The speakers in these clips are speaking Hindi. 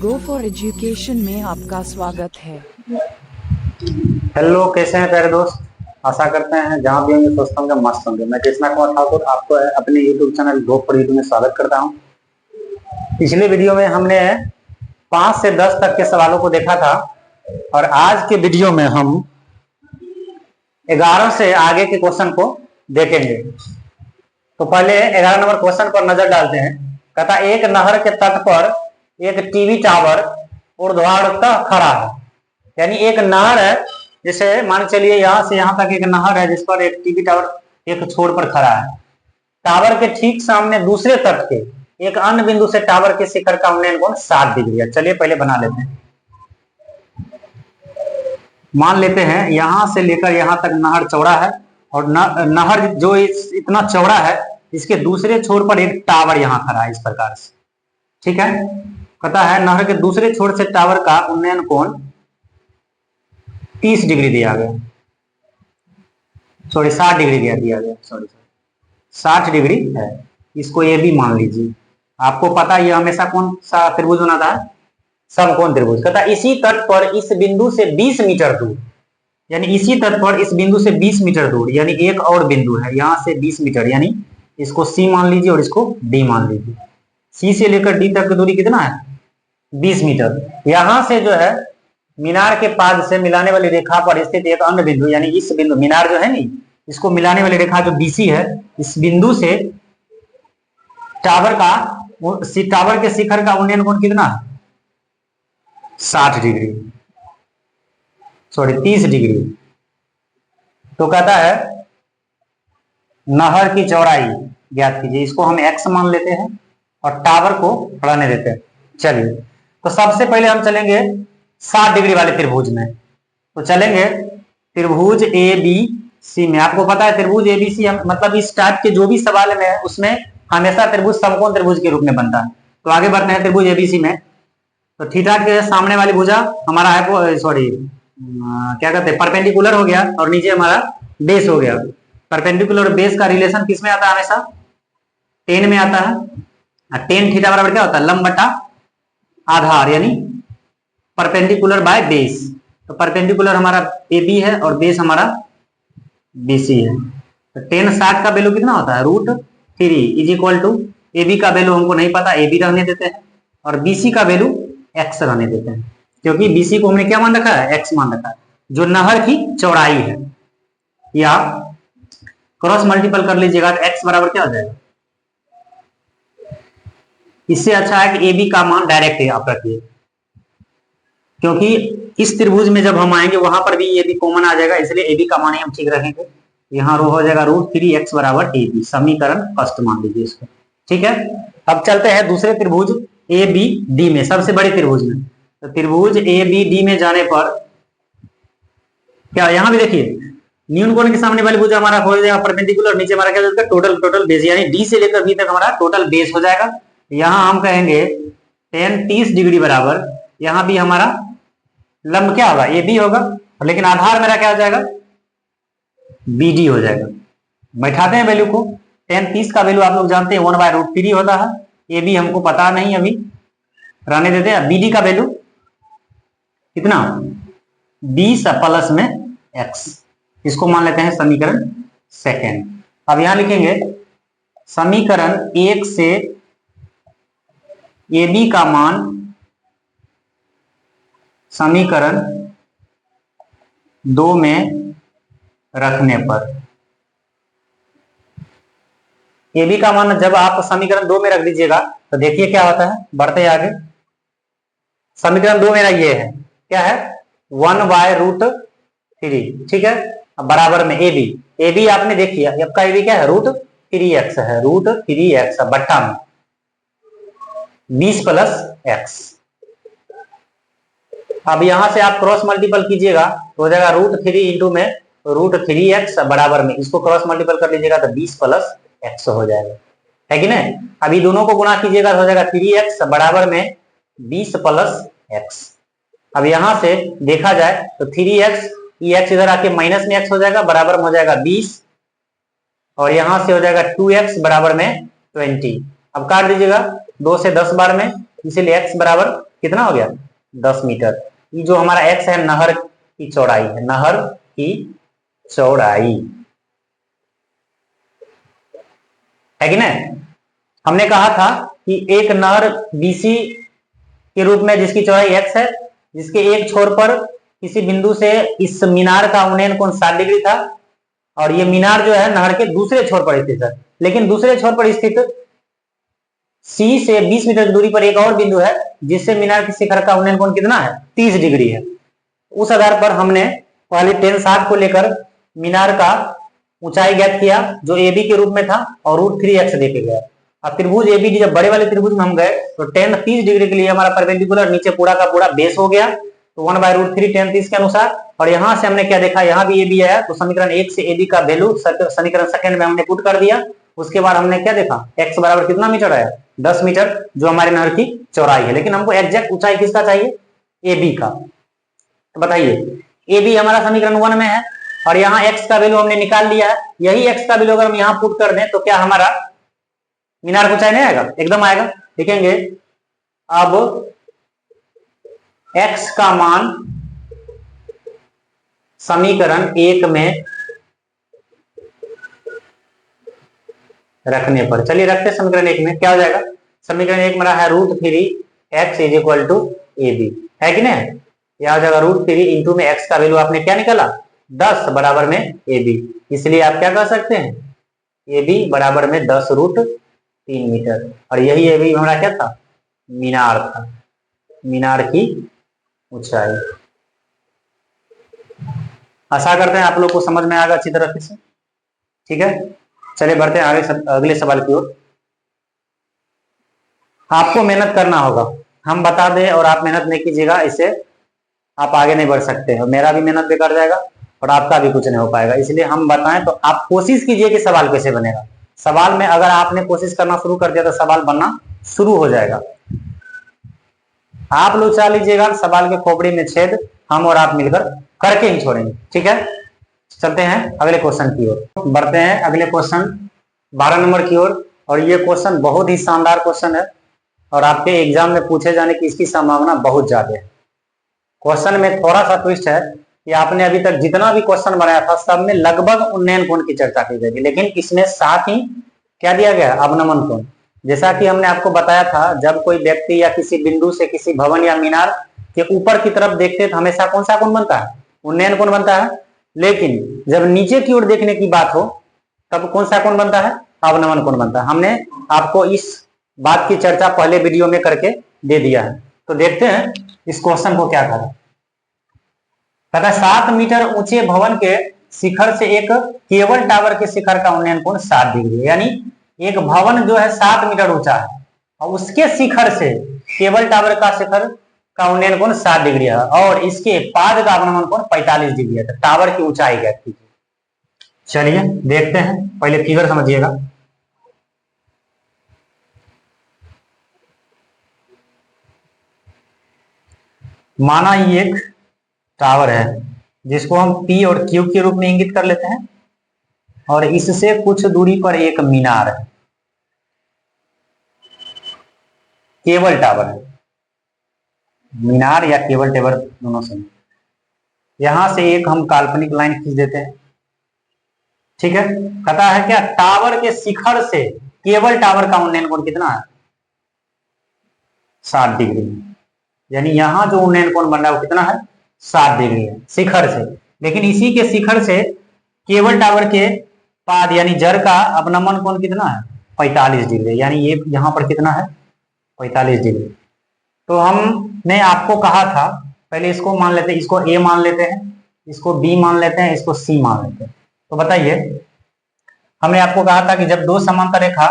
गो फॉर एजुकेशन में आपका स्वागत है। हेलो, कैसे हैं प्यारे दोस्त। आशा करते हैं जहां भी होंगे स्वस्थ होंगे, मस्त होंगे। मैं कृष्णा कुमार ठाकुर आपको अपने YouTube channel go for YouTube में स्वागत करता हूं। पिछले वीडियो में हमने 5 से 10 तक के सवालों को देखा था और आज के वीडियो में हम 11 से आगे के क्वेश्चन को देखेंगे। तो पहले 11 नंबर क्वेश्चन पर नजर डालते हैं। कहता एक नहर के तट पर एक टीवी टावर ऊर्ध्वाधर खड़ा है। यानी एक नहर है, जैसे मान चलिए यहां से यहां तक एक नहर है जिस पर एक टीवी टावर एक छोर पर खड़ा है। टावर के ठीक सामने दूसरे तट के एक अन्य बिंदु से टावर के शिखर का उन्नयन कोण 60 डिग्री है। चलिए पहले बना लेते हैं। मान लेते हैं यहां से लेकर यहां तक नहर चौड़ा है और नहर जो इतना चौड़ा है, इसके दूसरे छोर पर एक टावर यहां खड़ा है इस प्रकार से। ठीक है, कहता है नहर के दूसरे छोर से टावर का उन्नयन कोण 30 डिग्री दिया गया, सॉरी 60 डिग्री दिया गया, सॉरी 60 डिग्री है। इसको ये भी मान लीजिए। आपको पता है ये हमेशा कौन सा त्रिभुज बनाता है? समकोण त्रिभुज। कहता है इसी तट पर इस बिंदु से 20 मीटर दूर, यानी इसी तट पर इस बिंदु से 20 मीटर दूर, यानी एक और बिंदु है यहां से 20 मीटर, यानी इसको सी मान लीजिए और इसको डी मान लीजिए। सी से लेकर डी तक की दूरी कितना है? 20 मीटर। यहां से जो है मीनार के पाद से मिलाने वाली रेखा पर स्थित एक अन्य बिंदु, यानी इस बिंदु मीनार जो है नहीं, इसको मिलाने वाली रेखा जो बीसी है, इस बिंदु से टावर के शिखर का उन्नयन कोण कितना है? 60 डिग्री, सॉरी 30 डिग्री। तो कहता है नहर की चौड़ाई ज्ञात कीजिए। इसको हम x मान लेते हैं और टावर को बढ़ाने देते हैं। चलिए, तो सबसे पहले हम चलेंगे 60 डिग्री वाले त्रिभुज में। तो चलेंगे त्रिभुज ए बी सी में। आपको पता है त्रिभुज ए बी सी मतलब इस टाइप के जो भी सवाल में है उसमें हमेशा त्रिभुज समकोण त्रिभुज के रूप में बनता है। तो आगे बढ़ते हैं त्रिभुज एबीसी में। तो थीटा के सामने वाली भुजा हमारा है, सॉरी क्या कहते हैं, परपेंडिकुलर हो गया और नीचे हमारा बेस हो गया। परपेंडिकुलर बेस का रिलेशन किस में आता है? हमेशा टेन में आता है। टेन थीटा बराबर क्या होता है? लंब बटा आधार, यानी परपेंडिकुलर बाय बेस। तो परपेंडिकुलर हमारा ए बी है और बेस हमारा बीसी है। तो टेन 60 का वैल्यू कितना होता है? √3 is equal to A B का वैल्यू हमको नहीं पता, ए बी रहने देते हैं, और बीसी का वैल्यू एक्स रहने देते हैं, क्योंकि बीसी को हमने क्या मान रखा है? एक्स मान रखा है, जो नहर की चौड़ाई है। या क्रॉस मल्टीपल कर लीजिएगा तो एक्स बराबर क्या हो जाएगा? इससे अच्छा है कि ए बी का मान डायरेक्ट आप रखिए, क्योंकि इस त्रिभुज में जब हम आएंगे वहां पर भी ए बी कॉमन आ जाएगा, इसलिए ए बी का मान ही हम ठीक रखेंगे। यहाँ रो हो जाएगा √3x बराबर ए बी। समीकरण फर्स्ट मान लीजिए इसको। ठीक है, अब चलते हैं दूसरे त्रिभुज ए बी डी में, सबसे बड़े त्रिभुज में। तो त्रिभुज ए बी डी में जाने पर क्या, यहां भी देखिए न्यून कोण के सामने वाली भुजा हमारा हो जाएगा परपेंडिकुलर, नीचे हमारा क्या हो जाएगा? टोटल बेस, यानी डी से लेकर बी तक हमारा टोटल बेस हो जाएगा। यहां हम कहेंगे tan 30 डिग्री बराबर, यहां भी हमारा लंब क्या होगा? ए बी होगा, लेकिन आधार मेरा क्या हो जाएगा? बी डी हो जाएगा। बैठाते हैं वैल्यू को। tan 30 का वैल्यू आप लोग जानते हैं 1/√3 होता है। ए बी हमको पता नहीं, अभी रहने देते हैं। बी डी का वैल्यू कितना? 20 प्लस में x। इसको मान लेते हैं समीकरण सेकेंड। अब यहां लिखेंगे समीकरण 1 से ए बी का मान समीकरण 2 में रखने पर, ए बी का मान जब आप समीकरण 2 में रख दीजिएगा तो देखिए क्या होता है। बढ़ते हैं आगे। समीकरण 2 मेरा ये है, क्या है? 1/√3। ठीक है, अब बराबर में ए बी आपने देखिए आपका ए बी क्या है? √3x है, √3x बट्टा में 20 प्लस x। अब यहां से आप क्रॉस मल्टीपल कीजिएगा तो हो जाएगा √3 इंटू में √3x बराबर में, इसको क्रॉस मल्टीपल कर लीजिएगा तो 20 प्लस x हो जाएगा, है कि नहीं? अभी दोनों को गुणा कीजिएगा तो हो जाएगा 3x बराबर में 20 प्लस x। अब यहां से देखा जाए तो 3x, ये x इधर आके माइनस में x हो जाएगा, बराबर में हो जाएगा 20, और यहां से हो जाएगा 2x बराबर में 20। अब काट दीजिएगा 2 से 10 बार में, इसीलिए x बराबर कितना हो गया 10 मीटर। ये जो हमारा x है नहर की चौड़ाई है, नहर की चौड़ाई है कि नहीं। हमने कहा था कि एक नहर BC के रूप में जिसकी चौड़ाई x है, जिसके एक छोर पर किसी बिंदु से इस मीनार का उन्नयन कोण 60 डिग्री था, और ये मीनार जो है नहर के दूसरे छोर पर स्थित है, लेकिन दूसरे छोर पर स्थित C से 20 मीटर की दूरी पर एक और बिंदु है जिससे मीनार के शिखर का उन्नयन कोण कितना है 30 डिग्री है। उस आधार पर हमने पहले tan 60 को लेकर मीनार का ऊंचाई ज्ञात किया जो AB के रूप में था और √3x देके गया। अब त्रिभुज ABD जब बड़े वाले त्रिभुज में हम गए तो tan 30 डिग्री के लिए हमारा परपेंडिकुलर नीचे पूरा का पूरा बेस हो गया, तो 1/√3 tan 30 के अनुसार। और यहां से हमने क्या देखा, यहां भी AB आया, तो समीकरण 1 से AB का वैल्यू समीकरण सेकंड में हमने पुट कर दिया। उसके बाद हमने क्या देखा, x बराबर कितना मीटर आया 10 मीटर, जो हमारे नहर की चौड़ाई है। लेकिन हमको एग्जैक्ट ऊंचाई किसका चाहिए, AB का। तो बताइए AB हमारा समीकरण 1 में है और यहाँ x का वैल्यू हमने निकाल लिया है। यही x का वैल्यू अगर हम यहाँ पुट कर दें तो क्या हमारा मीनार की ऊंचाई नहीं आएगा, एकदम आएगा। देखेंगे अब x का मान समीकरण 1 में रखने पर, चलिए रखते समीकरण 1 में, क्या हो जाएगा, समीकरण 1 में रहा है √3x = AB, है कि नहीं। यह हो जाएगा √3 इंटू में x का वैल्यू आपने क्या निकाला 10 बराबर में AB, इसलिए आप क्या कर सकते हैं AB बराबर में 10√3 मीटर। और यही AB हमारा क्या था, मीनार था, मीनार की ऊंचाई। आशा करते हैं आप लोग को समझ में आएगा अच्छी तरह से, ठीक है। चलिए बढ़ते हैं आगे अगले सवाल की ओर। आपको मेहनत करना होगा, हम बता दें और आप मेहनत नहीं कीजिएगा, इससे आप आगे नहीं बढ़ सकते और मेरा भी मेहनत बेकार जाएगा और आपका भी कुछ नहीं हो पाएगा। इसलिए हम बताएं तो आप कोशिश कीजिए कि सवाल कैसे बनेगा। सवाल में अगर आपने कोशिश करना शुरू कर दिया तो सवाल बनना शुरू हो जाएगा। आप लोग चाह लीजिएगा सवाल के खोपड़ी में छेद, हम और आप मिलकर करके ही छोड़ेंगे, ठीक है। चलते हैं अगले क्वेश्चन की ओर, बढ़ते हैं अगले क्वेश्चन 12 नंबर की ओर। और ये क्वेश्चन बहुत ही शानदार क्वेश्चन है और आपके एग्जाम में पूछे जाने की इसकी संभावना बहुत ज्यादा है। क्वेश्चन में थोड़ा सा ट्विस्ट है कि आपने अभी तक जितना भी क्वेश्चन बनाया था सब में लगभग उन्नयन कोण की चर्चा की गई, लेकिन इसमें साथ ही क्या दिया गया, अवनमन कोण। जैसा कि हमने आपको बताया था, जब कोई व्यक्ति या किसी बिंदु से किसी भवन या मीनार के ऊपर की तरफ देखते हैं तो हमेशा कौन सा कोण बनता है, उन्नयन कोण बनता है। लेकिन जब नीचे की ओर देखने की बात हो तब कौन सा कोण बनता है, अवनमन कोण बनता है। हमने आपको इस बात की चर्चा पहले वीडियो में करके दे दिया है। तो देखते हैं इस क्वेश्चन को क्या कहा। कहता है 7 मीटर ऊंचे भवन के शिखर से एक केबल टावर के शिखर का उन्नयन कोण 60 डिग्री है। यानी एक भवन जो है 7 मीटर ऊंचा है और उसके शिखर से केबल टावर का शिखर का उन्नयन कोण 60 डिग्री है और इसके पाद का अवनमन कोण 45 डिग्री है। तो टावर की ऊंचाई ज्ञात कीजिए। चलिए देखते हैं, पहले फिगर समझिएगा। माना ये एक टावर है जिसको हम P और Q के रूप में इंगित कर लेते हैं और इससे कुछ दूरी पर एक मीनार है, केबल टावर है, मीनार या केबल टावर दोनों से। यहां से एक हम काल्पनिक लाइन खींच देते हैं, ठीक है। कहता है क्या, टावर के शिखर से केबल टावर का उन्नयन कोण कितना है 60 डिग्री। यानी यहां जो उन्नयन कोण बन रहा है वो कितना है 60 डिग्री है शिखर से। लेकिन इसी के शिखर से केबल टावर के पाद यानी जड़ का अवनमन कोण कितना है 45 डिग्री। यानी ये यहां पर कितना है 45 डिग्री। तो हमने आपको कहा था, पहले इसको मान लेते हैं, इसको A मान लेते हैं, इसको B मान लेते हैं, इसको C मान लेते हैं। तो बताइए, हमने आपको कहा था कि जब दो समांतर रेखा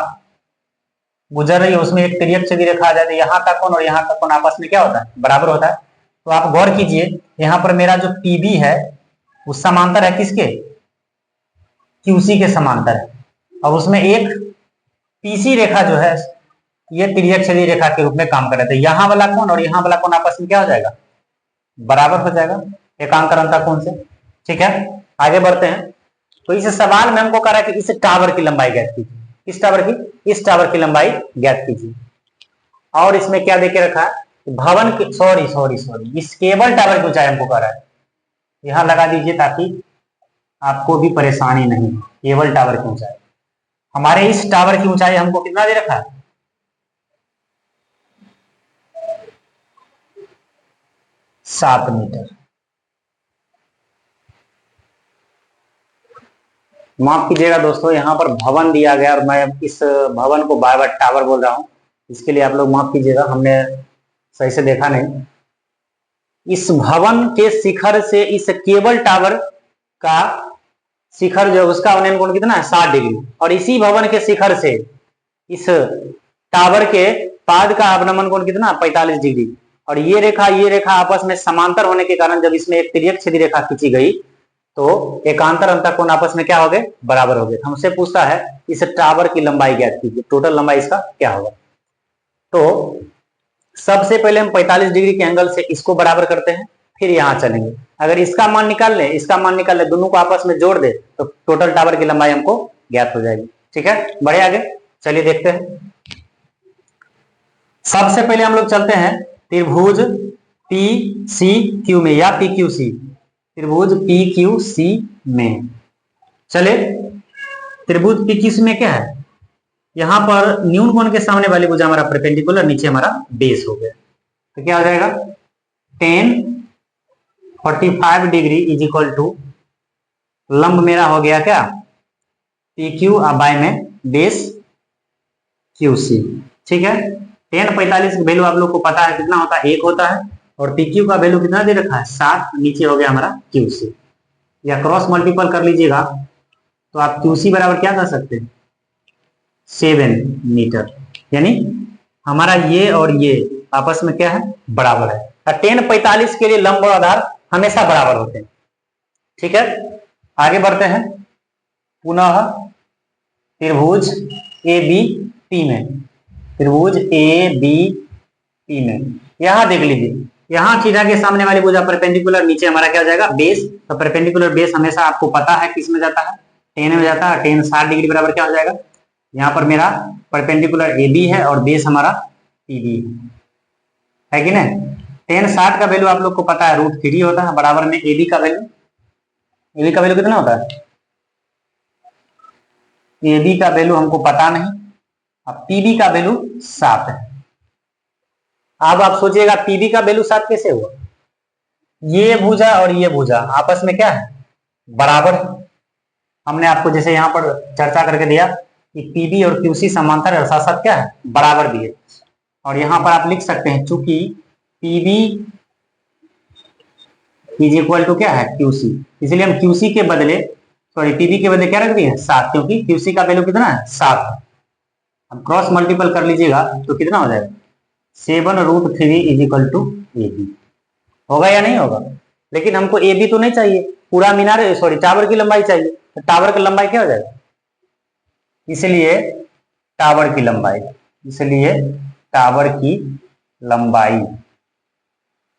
गुजर रही है उसमें एक तिर्यक छेदी रेखा आ जाती है, यहाँ का कोण और यहाँ का कोण आपस में क्या होता है, बराबर होता है। तो आप गौर कीजिए, यहाँ पर मेरा जो PB है वो समांतर है किसके, QC के समांतर है और उसमें एक PC रेखा जो है ये तिर्यक छेदी रेखा के रूप में काम कर रहे थे। यहाँ वाला कोण और यहाँ वाला कोण आपस में क्या हो जाएगा, बराबर हो जाएगा एकांतर अंतर कोण से, ठीक है। आगे बढ़ते हैं। तो इस सवाल में हमको कह रहा है कि इस टावर की लंबाई ज्ञात कीजिए। इस टावर की लंबाई ज्ञात कीजिए। और इसमें क्या देके रखा है, भवन के सॉरी सॉरी सॉरी इस केबल टावर की ऊंचाई हमको कह रहा है, यहां लगा दीजिए ताकि आपको भी परेशानी नहीं हो। केबल टावर की ऊंचाई, हमारे इस टावर की ऊंचाई हमको कितना दे रखा है, 7 मीटर। माफ कीजिएगा दोस्तों, यहाँ पर भवन दिया गया और मैं इस भवन को बार बार टावर बोल रहा हूँ, इसके लिए आप लोग माफ कीजिएगा, हमने सही से देखा नहीं। इस भवन के शिखर से इस केबल टावर का शिखर जो है उसका अवनयन कोण कितना है, 60 डिग्री, और इसी भवन के शिखर से इस टावर के पाद का अवनमन कोण कितना, 45 डिग्री। और ये रेखा आपस में समांतर होने के कारण जब इसमें एक तिर्यक छेदी रेखा खींची गई तो एकांतर अंतर कोण आपस में क्या हो गए, बराबर हो गए। हमसे पूछता है इस टावर की लंबाई ज्ञात कीजिए, टोटल लंबाई इसका क्या होगा। तो सबसे पहले हम 45 डिग्री के एंगल से इसको बराबर करते हैं, फिर यहां चलेंगे, अगर इसका मान निकाल ले, इसका मान निकाल ले, दोनों को आपस में जोड़ दे तो टोटल टावर की लंबाई हमको ज्ञात हो जाएगी। ठीक है, बढ़े आगे, चलिए देखते हैं। सबसे पहले हम लोग चलते हैं त्रिभुज पी सी क्यू में या पी क्यू सी, त्रिभुज पी क्यू सी में। चले, त्रिभुज पी क्यू सी में क्या है, यहां पर न्यून कोण के सामने वाली भुजा हमारा परपेंडिकुलर, नीचे हमारा बेस हो गया, तो क्या हो जाएगा, tan 45 degree is equal to लंब मेरा हो गया क्या, पी क्यू बाय में बेस क्यू सी। ठीक है, tan 45 का वैल्यू आप लोग को पता है कितना होता है, 1 होता है, और पी क्यू का वैल्यू कितना दे रखा है, 7, नीचे हो गया हमारा क्यू सी, या क्रॉस मल्टीपल कर लीजिएगा तो आप क्यू सी बराबर क्या कर सकते हैं, 7 मीटर, यानी हमारा ये और ये आपस में क्या है, बराबर है। tan 45 के लिए लंब और आधार हमेशा बराबर होते हैं। ठीक है, आगे बढ़ते हैं, पुनः त्रिभुज ए बी पी में, त्रिभुज ए बी पी में यहां देख लीजिए, यहां थीटा के सामने वाली भुजा परपेंडिकुलर, नीचे हमारा क्या हो जाएगा, बेस। तो परपेंडिकुलर बेस हमेशा आपको पता है किस में जाता है, tan में जाता है, tan 60 डिग्री बराबर क्या हो जाएगा, यहाँ पर मेरा परपेंडिकुलर ए बी है और बेस हमारा पी बी है कि नहीं। tan 60 का वैल्यू आप लोग को पता है √3 होता है, बराबर में ए बी का वैल्यू, ए बी का वैल्यू कितना होता है, ए बी का वैल्यू हमको पता नहीं, अब पी बी का वैल्यू 7 है। अब आप सोचिएगा पी बी का वैल्यू 7 कैसे हुआ, ये भुजा और ये भुजा आपस में क्या है, बराबर है। हमने आपको जैसे यहाँ पर चर्चा करके दिया कि पीबी और क्यूसी समांतर है, साथ साथ क्या है, बराबर भी है। और यहां पर आप लिख सकते हैं चूंकि पीबी इज इक्वल टू क्या है, क्यूसी, इसलिए हम क्यूसी के बदले पीबी के बदले क्या रख दिए, 7, क्योंकि क्यूसी का वैल्यू कितना है, 7 है। अब क्रॉस मल्टीपल कर लीजिएगा तो कितना हो जाएगा, 7√3 is equal to A B, होगा या नहीं होगा। लेकिन हमको ए बी तो नहीं चाहिए, पूरा मीनार टावर की लंबाई चाहिए, तो टावर की लंबाई क्या हो जाएगा, इसलिए टावर की लंबाई,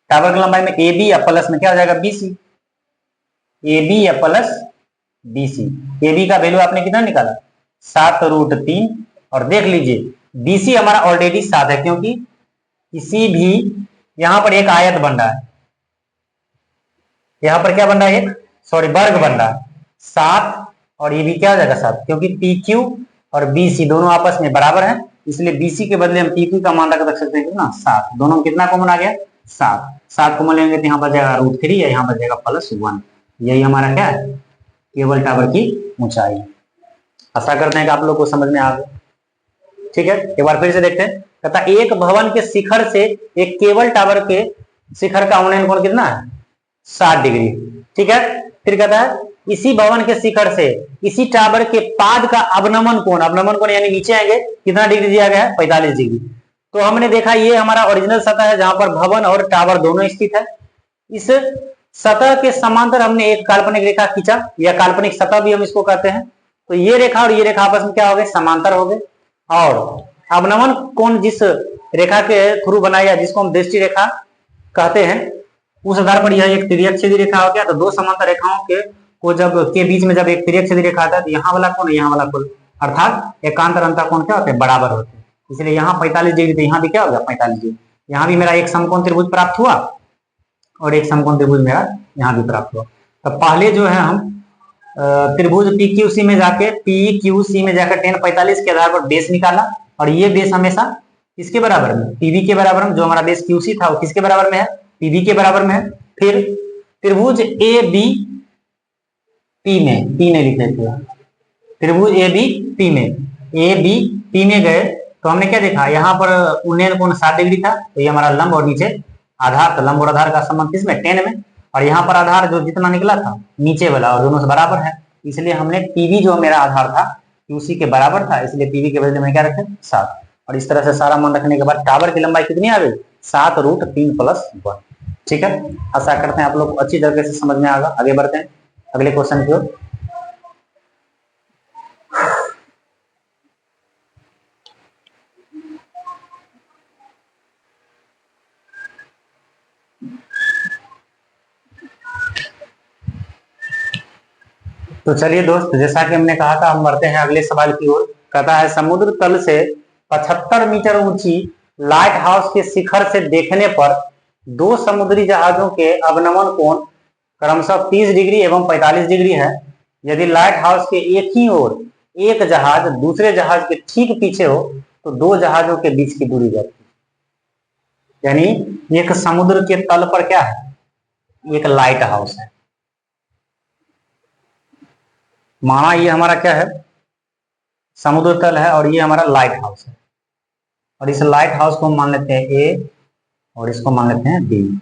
टावर की लंबाई में ए बी या प्लस में क्या हो जाएगा, बीसी, ए बी या प्लस बीसी। ए बी का वैल्यू आपने कितना निकाला, 7√3, और देख लीजिए बीसी हमारा ऑलरेडी 7 है, क्योंकि किसी भी यहां पर एक आयत बन रहा है, यहां पर क्या बन रहा है, वर्ग बन रहा है 7, और ये भी क्या हो जाएगा 7, क्योंकि पी क्यू और बीसी दोनों आपस में बराबर हैं, इसलिए बीसी के बदले हम पी क्यू का मान रख सकते हैं कितना, 7, दोनों में कितना कॉमन आ गया, 7 कॉमन लेंगे तो यहाँ पर जाएगा √3 या यहाँ पर जाएगा +1। यही हमारा क्या है, केबल टावर की ऊंचाई। आशा करते हैं कि आप लोग को समझ में आ गया। ठीक है, एक बार फिर से देखते हैं, कहता एक भवन के शिखर से एक केबल टावर के शिखर का उन्नयन कोण कितना है, 60 डिग्री। ठीक है, फिर कहता है इसी भवन के शिखर से इसी टावर के पाद का अवनमन कोण यानी नीचे आएंगे, कितना डिग्री दिया गया है, 45 डिग्री। तो हमने देखा ये हमारा ओरिजिनल सतह है जहां पर भवन और टावर दोनों स्थित है। इस सतह के समांतर हमने एक काल्पनिक रेखा खींचा, या काल्पनिक सतह भी हम इसको कहते हैं। तो ये रेखा और ये रेखा आपस में क्या हो गए, समांतर हो गए, और अवनमन कोण जिस रेखा के थ्रू बनाया, जिसको हम दृष्टि रेखा कहते हैं, उस आधार पर यह एक तिर्यक छेदी रेखा हो गया। तो दो समांतर रेखाओं के बीच में जब एक तिर्यक छेदी रेखा आता है तो यहाँ वाला कोण यहाँ वाला कोण, अर्थात एकांतर अंतर कोण क्या होते हैं, बराबर होते हैं। इसलिए यहाँ 45 डिग्री, तो यहाँ भी क्या होगा 45 डिग्री। यहाँ भी मेरा एक समकोण त्रिभुज प्राप्त हुआ और एक समकोण त्रिभुज मेरा यहाँ भी प्राप्त हुआ। तो पहले जो है हम त्रिभुज PQC में जाके PQC में जाकर tan 45 के आधार पर बेस निकाला, और ये बेस हमेशा किसके बराबर में, PV के बराबर में। जो हमारा बेस QC था वो किसके बराबर में है, PV के बराबर में है। फिर त्रिभुज ABP में, P ने लिखे थे, त्रिभुज ABP में गए तो हमने क्या देखा, यहाँ पर उन्नयन कोण 60 डिग्री था, तो ये हमारा लंब और नीचे आधार, तो लंब और आधार का संबंध किसमें, tan में, और यहाँ पर आधार जो जितना निकला था नीचे वाला और दोनों से बराबर है, इसलिए हमने PV जो मेरा आधार था QC के बराबर था, इसलिए PV के बदले में क्या रखे 7। और इस तरह से सारा मन रखने के बाद टावर की लंबाई कितनी आ गई, 7√3+1। ठीक है, आशा करते हैं आप लोग अच्छी तरीके से समझ में आएगा। आगे बढ़ते हैं अगले क्वेश्चन की ओर। तो चलिए दोस्त, जैसा कि हमने कहा था, हम बढ़ते हैं अगले सवाल की ओर। कहता है समुद्र तल से 75 मीटर ऊंची लाइट हाउस के शिखर से देखने पर दो समुद्री जहाजों के अवनमन कोण क्रमशः 30 डिग्री एवं 45 डिग्री है। यदि लाइट हाउस के एक ही ओर एक जहाज दूसरे जहाज के ठीक पीछे हो तो दो जहाजों के बीच की दूरी जाती है। यानी एक समुद्र के तल पर क्या है, एक लाइट हाउस है। माना ये हमारा क्या है, समुद्र तल है, और ये हमारा लाइट हाउस है, और इस लाइट हाउस को हम मान लेते हैं A और इसको मान लेते हैं B।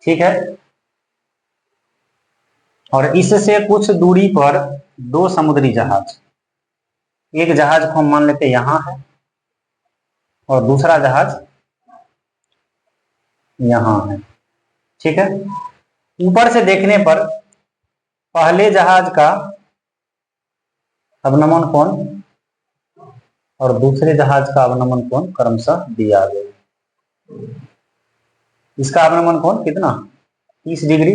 ठीक है, और इससे कुछ दूरी पर दो समुद्री जहाज, एक जहाज को हम मान लेते हैं यहां है और दूसरा जहाज यहां है। ठीक है, ऊपर से देखने पर पहले जहाज का अवनमन कोण और दूसरे जहाज का अवनमन कोण क्रमशः दिया गया। इसका अवनमन कोण कितना, 30 डिग्री,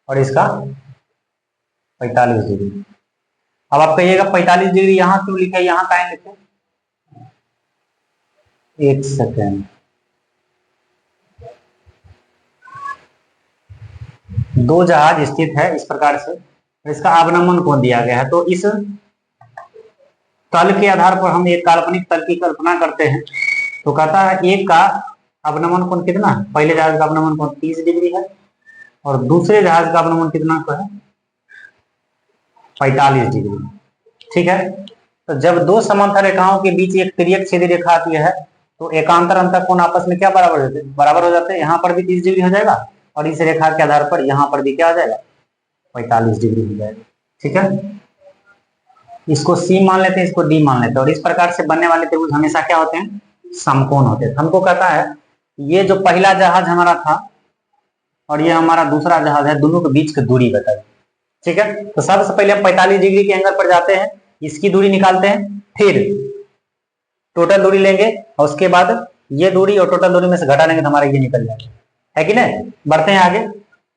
और इसका 45 डिग्री। अब आप कहिएगा 45 डिग्री यहां क्यों लिखे, यहां काहे लिखे, एक सेकेंड। दो जहाज स्थित है इस प्रकार से, इसका अवनमन कोण दिया गया है, तो इस तल के आधार पर हम एक काल्पनिक तल की कल्पना करते हैं। तो कहता है एक का अवनमन कोण कितना है, पहले जहाज का अवनमन कोण 30 डिग्री है और दूसरे जहाज का अवनमन कितना है, 45 डिग्री। ठीक है, तो जब दो समांतर रेखाओं के बीच एक तिर्यक छेदी रेखा आती है तो एकांतर अंतर कोण आपस में क्या बराबर होते हैं, बराबर हो जाते हैं। यहाँ पर भी 30 डिग्री हो जाएगा और इस रेखा के आधार पर यहाँ पर भी क्या हो जाएगा, 45 डिग्री हो जाएगा। ठीक है, इसको C मान लेते हैं, इसको D मान लेते हैं, और इस प्रकार से बनने वाले त्रिभुज हमेशा क्या होते हैं, समकोण होते हैं। हमको कहता है ये जो पहला जहाज हमारा था और ये हमारा दूसरा जहाज है, दोनों के बीच की दूरी बताइए। ठीक है, तो सबसे पहले हम 45 डिग्री के एंगल पर जाते हैं, इसकी दूरी निकालते हैं, फिर टोटल दूरी लेंगे और उसके बाद ये दूरी और टोटल दूरी में से घटा लेंगे तो हमारा ये निकल जाएगा, है कि नहीं। बढ़ते हैं आगे,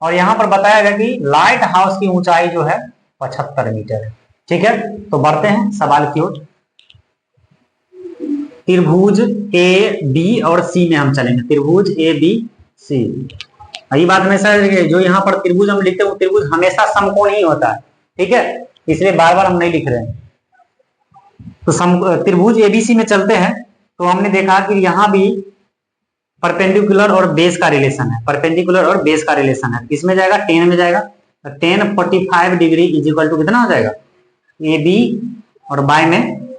और यहाँ पर बताया गया कि लाइट हाउस की ऊंचाई जो है 75 मीटर है। ठीक है, तो बढ़ते हैं सवाल की ओर। त्रिभुज AB और C में हम चलेंगे, त्रिभुज ABC। यही बात हमेशा जो यहाँ पर त्रिभुज हम लिखते हैं वो त्रिभुज हमेशा समकोण ही होता है। ठीक है, इसलिए बार बार हम नहीं लिख रहे हैं। तो त्रिभुज ABC में चलते हैं, तो हमने देखा कि यहाँ भी परपेंडिकुलर और बेस का रिलेशन है, परपेंडिकुलर और बेस का रिलेशन है। किसमें जाएगा, tan में जाएगा। तो tan 45 degree is equal to कितना हो जाएगा, AB और बाय में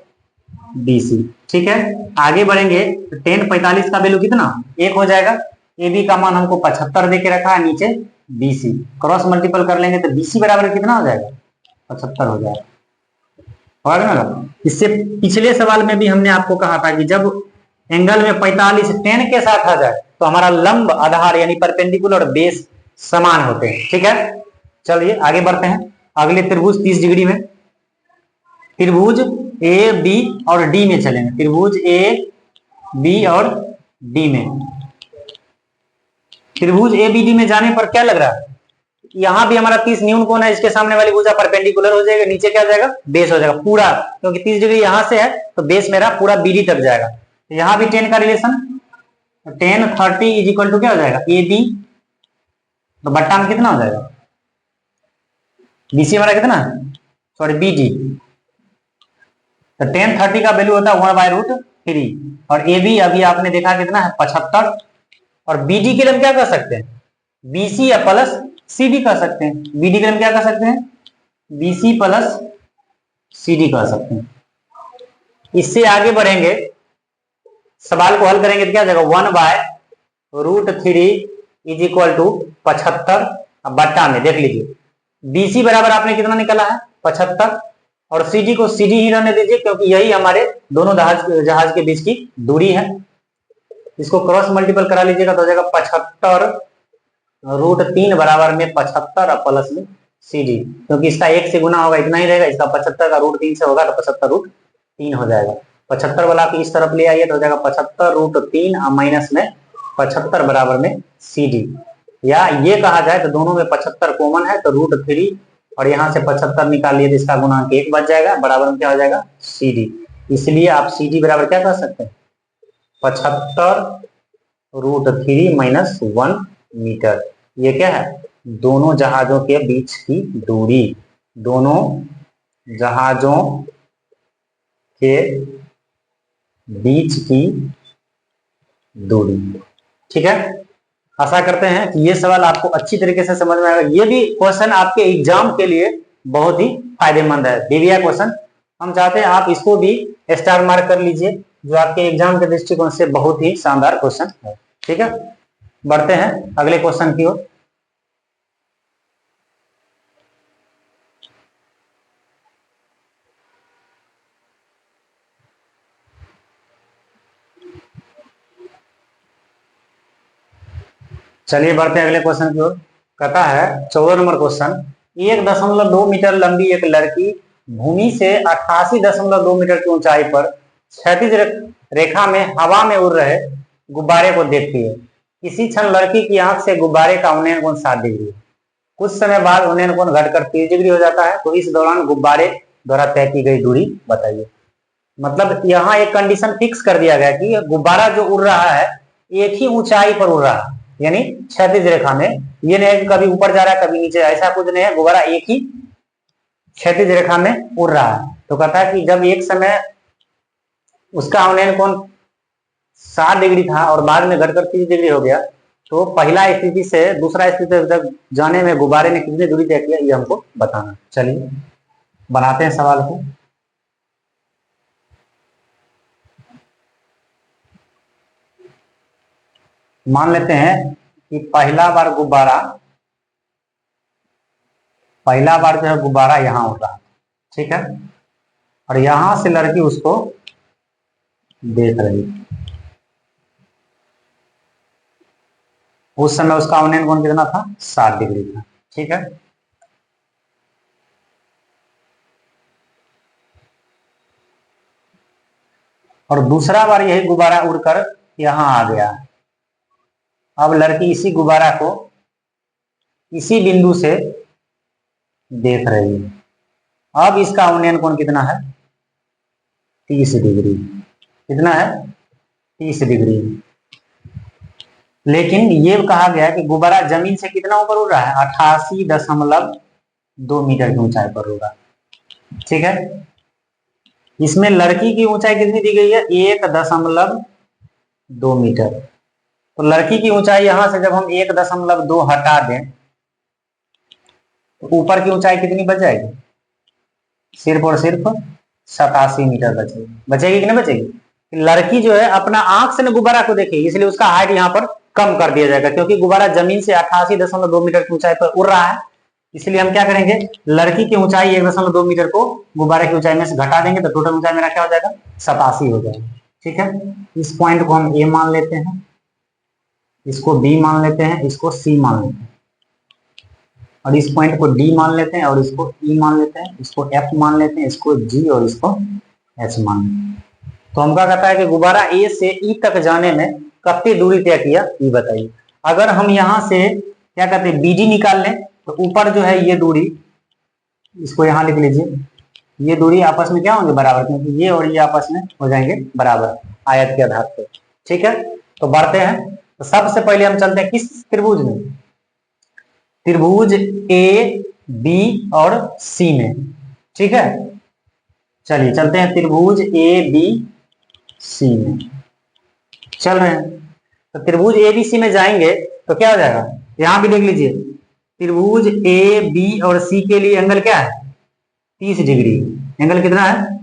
BC। ठीक है, आगे बढ़ेंगे तो tan 45 का वैल्यू कितना, 1 हो जाएगा। AB का मान हमको 75 देके रखा है, नीचे BC क्रॉस मल्टीपल कर लेंगे तो BC बराबर कितना हो जाएगा, 75 हो जाएगा। ना, इससे पिछले सवाल में भी हमने आपको कहा था कि जब एंगल में 45 tan के साथ आ जाए तो हमारा लंब आधार यानी परपेंडिकुलर और बेस समान होते हैं। ठीक है, चलिए आगे बढ़ते हैं अगले त्रिभुज 30 डिग्री में। त्रिभुज AB और D में चलेंगे, त्रिभुज AB और D में। त्रिभुज ABD में जाने पर क्या लग रहा है, यहाँ भी हमारा 30 न्यून कोण है, इसके सामने वाली भुजा परपेंडिकुलर हो जाएगा, नीचे क्या हो जाएगा, बेस हो जाएगा पूरा, क्योंकि 30 डिग्री यहाँ से है तो बेस मेरा पूरा BD तक जाएगा। यहाँ भी 10 का रिलेशन, 10 30 इज इक्वल टू क्या हो जाएगा, ए बी, तो बट्टा में कितना हो जाएगा, बीसी हमारा कितना, सॉरी बी डी, तो 10 30 का वैल्यू होता है 1/√3, और ए बी अभी आपने देखा कितना है 75, और बीडी के लिए हम क्या कर सकते हैं, बीसी या प्लस सी डी कर सकते हैं, बीडी के लिए हम क्या कर सकते हैं, बीसी प्लस सी डी कर सकते हैं। इससे आगे बढ़ेंगे, सवाल को हल करेंगे तो क्या हो जाएगा, 1/√3 इज इक्वल टू 75, बट्टा में देख लीजिए बीसी बराबर आपने कितना निकाला है 75, और सीडी को सीडी ही रहने दीजिए क्योंकि यही हमारे दोनों जहाज के बीच की दूरी है। इसको क्रॉस मल्टीपल करा लीजिएगा तो हो जाएगा 75√3 बराबर में 75 और प्लस में सीडी, क्योंकि इसका 1 से गुना होगा इतना ही रहेगा, इसका 75 का √3 से होगा तो 75√3 हो जाएगा। 75 वाला की इस तरफ ले आइए तो हो जाएगा 75√3 माइनस में 75 बराबर में सीडी, या ये कहा जाए तो दोनों में 75 कॉमन है तो √3 और यहाँ से 75 निकाल लिए तो इसका गुणांक 1 बच जाएगा, बराबर में क्या हो जाएगा सीडी। इसलिए आप सीडी बराबर क्या कर सकते हैं, 75√3 माइनस 1 मीटर। ये क्या है, दोनों जहाजों के बीच की दूरी, दोनों जहाजों के बीच की दूरी। ठीक है, आशा करते हैं कि ये सवाल आपको अच्छी तरीके से समझ में आएगा। ये भी क्वेश्चन आपके एग्जाम के लिए बहुत ही फायदेमंद है, डिविया क्वेश्चन। हम चाहते हैं आप इसको भी स्टार मार्क कर लीजिए, जो आपके एग्जाम के दृष्टिकोण से बहुत ही शानदार क्वेश्चन है। ठीक है, बढ़ते हैं अगले क्वेश्चन की ओर। चलिए बढ़ते हैं अगले क्वेश्चन की ओर। कहता है 14 नंबर क्वेश्चन, 1.2 मीटर लंबी एक लड़की भूमि से 88.2 मीटर की ऊंचाई पर क्षैतिज रेखा में हवा में उड़ रहे गुब्बारे को देखती है। इसी क्षण लड़की की आंख से गुब्बारे का उन्नयन कोण 7 डिग्री है। कुछ समय बाद उन्नयन कोण घटकर 30 डिग्री हो जाता है, तो इस दौरान गुब्बारे द्वारा तय की गई दूरी बताइए। मतलब यहाँ एक कंडीशन फिक्स कर दिया गया कि गुब्बारा जो उड़ रहा है एक ही ऊंचाई पर उड़ रहा है, यानी क्षैतिज रेखा में। ये नहीं है कि कभी ऊपर जा रहा है कभी नीचे, ऐसा कुछ नहीं है, गुब्बारा एक ही क्षैतिज रेखा में उड़ रहा है। तो कहता है कि जब एक समय उसका उन्नयन कोण 7 डिग्री था और बाद में घटकर 30 डिग्री हो गया, तो पहला स्थिति से दूसरा स्थिति तक जाने में गुब्बारे ने कितनी दूरी तय किया, ये हमको बताना। चलिए बनाते हैं सवाल को। मान लेते हैं कि पहला बार जो है गुब्बारा यहाँ उड़ रहा है, ठीक है, और यहां से लड़की उसको देख रही है। उस समय उसका उन्नयन कोण कितना था, 7 डिग्री था। ठीक है, और दूसरा बार यही गुब्बारा उड़कर यहां आ गया। अब लड़की इसी गुब्बारा को इसी बिंदु से देख रही है। अब इसका उन्नयन कोण कितना है, 30 डिग्री। कितना है, 30 डिग्री। लेकिन ये कहा गया कि गुब्बारा जमीन से कितना ऊपर उड़ रहा है, 88.2 मीटर की ऊंचाई पर उड़ रहा है। ठीक है, इसमें लड़की की ऊंचाई कितनी दी गई है, 1.2 मीटर। तो लड़की की ऊंचाई यहां से जब हम 1.2 हटा दें तो ऊपर की ऊंचाई कितनी बच जाएगी, सिर्फ और सिर्फ 87 मीटर बचेगी। बचेगी कि नहीं बचेगी। लड़की जो है अपना आंख से न गुब्बारा को देखेगी, इसलिए उसका हाइट यहाँ पर कम कर दिया जाएगा, क्योंकि गुब्बारा जमीन से 88.2 मीटर की ऊंचाई पर उड़ रहा है। इसलिए हम क्या करेंगे, लड़की की ऊंचाई 1.2 मीटर को गुब्बारे की ऊंचाई में से घटा देंगे तो टोटल ऊंचाई मेरा क्या हो जाएगा, 87 हो जाएगा। ठीक है, इस पॉइंट को हम ए मान लेते हैं, इसको बी मान लेते हैं, इसको सी मान लेते हैं, और इस पॉइंट को डी मान लेते हैं, और इसको ई मान लेते हैं, इसको एफ मान लेते हैं, इसको जी और इसको एच मान लेते हैं। तो हम क्या कहता है कि गुब्बारा ए से ई तक जाने में कितनी दूरी तय किया, ये बताइए। अगर हम यहां से क्या कहते हैं बीडी निकाल लें तो ऊपर जो है ये दूरी, इसको यहां लिख लीजिए, ये दूरी आपस में क्या होंगे, बराबर, क्योंकि ये और ये आपस में हो जाएंगे बराबर। आयत के आधार पर। ठीक है, तो बढ़ते हैं। तो सबसे पहले हम चलते हैं किस त्रिभुज में, त्रिभुज ए बी और सी में। ठीक है, चलिए चलते हैं त्रिभुज ए बी सी में, चल रहे हैं। तो त्रिभुज ए बी सी में जाएंगे तो क्या हो जाएगा, यहां भी देख लीजिए, त्रिभुज ए बी और सी के लिए एंगल क्या है, 30 डिग्री। एंगल कितना है,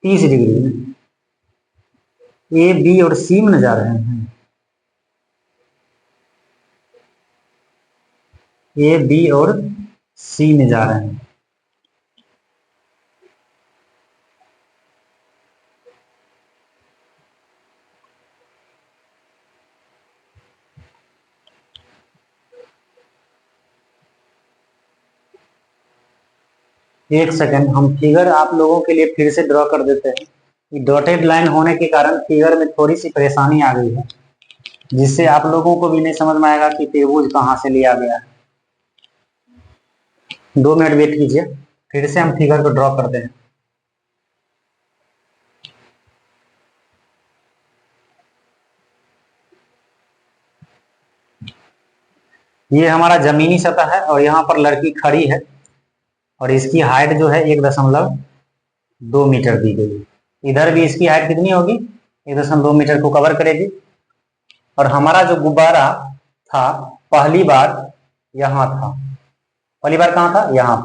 30 डिग्री। ए बी और सी में जा रहे हैं, ए बी और सी में जा रहे हैं। एक सेकंड, हम फिगर आप लोगों के लिए फिर से ड्रॉ कर देते हैं। डॉटेड लाइन होने के कारण फिगर में थोड़ी सी परेशानी आ गई है, जिससे आप लोगों को भी नहीं समझ में आएगा कि त्रिभुज कहां से लिया गया है। 2 मिनट वेट कीजिए, फिर से हम फिगर को ड्रॉ करते हैं। ये हमारा जमीनी सतह है और यहाँ पर लड़की खड़ी है और इसकी हाइट जो है 1.2 मीटर दी गई है। इधर भी इसकी हाइट कितनी होगी, 1.2 मीटर को कवर करेगी। और हमारा जो गुब्बारा था पहली बार यहाँ था, पहली बार कहाँ था, यहाँ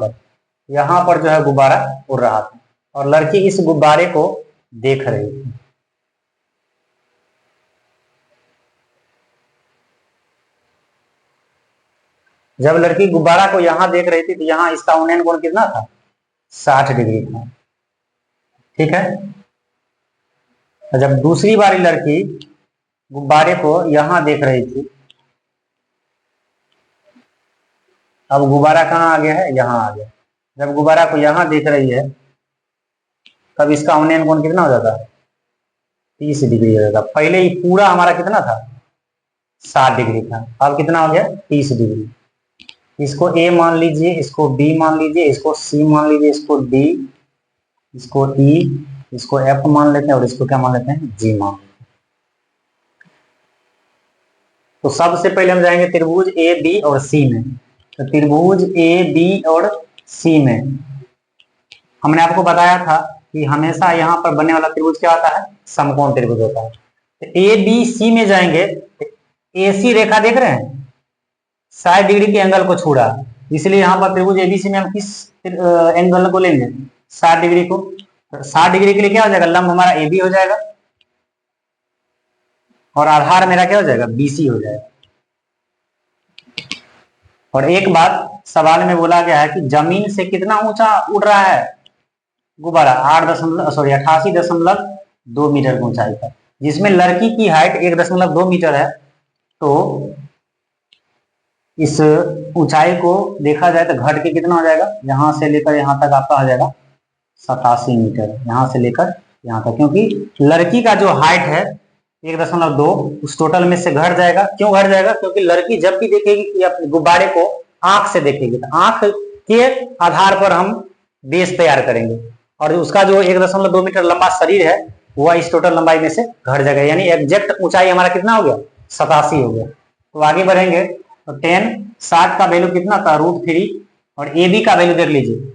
पर जो है गुब्बारा उड़ रहा था और लड़की इस गुब्बारे को देख रही थी। जब लड़की गुब्बारा को यहां देख रही थी तो यहाँ इसका उन्नयन कोण कितना था, 60 डिग्री था। ठीक है, तो जब दूसरी बारी लड़की गुब्बारे को यहां देख रही थी, अब गुब्बारा कहाँ आ गया है, यहाँ आ गया। जब गुब्बारा को यहां देख रही है तब इसका उन्नयन कोण कितना हो जाता है, 30 डिग्री हो जाता। पहले ही पूरा हमारा कितना था, 60 डिग्री था, अब कितना हो गया, 30 डिग्री। इसको ए मान लीजिए, इसको बी मान लीजिए, इसको सी मान लीजिए, इसको डी, इसको ई, इसको एफ मान लेते हैं और इसको क्या मान लेते हैं, जी मान लेते हैं। तो सबसे पहले हम जाएंगे त्रिभुज ए बी और सी में। तो त्रिभुज ए बी और सी में हमने आपको बताया था कि हमेशा यहाँ पर बनने वाला त्रिभुज क्या होता है, समकोण त्रिभुज होता है। तो ए बी सी में जाएंगे तो ए सी रेखा देख रहे हैं 60 डिग्री के एंगल को छू रहा, इसलिए यहाँ पर त्रिभुज एबीसी में हम किस एंगल को लेंगे, 60 डिग्री को। 60 डिग्री के लिए क्या हो जाएगा, लंब हमारा ए बी हो जाएगा और आधार मेरा क्या हो जाएगा, बीसी हो जाएगा। और एक बात सवाल में बोला गया है कि जमीन से कितना ऊंचा उड़ रहा है गुब्बारा, 88.2 मीटर की ऊंचाई पर, जिसमें लड़की की हाइट 1.2 मीटर है। तो इस ऊंचाई को देखा जाए तो घट के कितना हो जाएगा, यहां से लेकर यहां तक आपका हो जाएगा 87 मीटर, यहां से लेकर यहां तक। क्योंकि लड़की का जो हाइट है 1.2 उस टोटल में से घट जाएगा। क्यों घट जाएगा, क्योंकि लड़की जब भी देखेगी कि अपने गुब्बारे को आंख से देखेगी तो आंख के आधार पर हम बेस तैयार करेंगे और उसका जो 1.2 मीटर लंबा शरीर है वह इस टोटल लंबाई में से घट जाएगा, यानी एग्जैक्ट ऊंचाई हमारा कितना हो गया, 87 हो गया। तो आगे बढ़ेंगे तो 60 का वैल्यू कितना था, √3 और ए बी का वैल्यू देख लीजिए,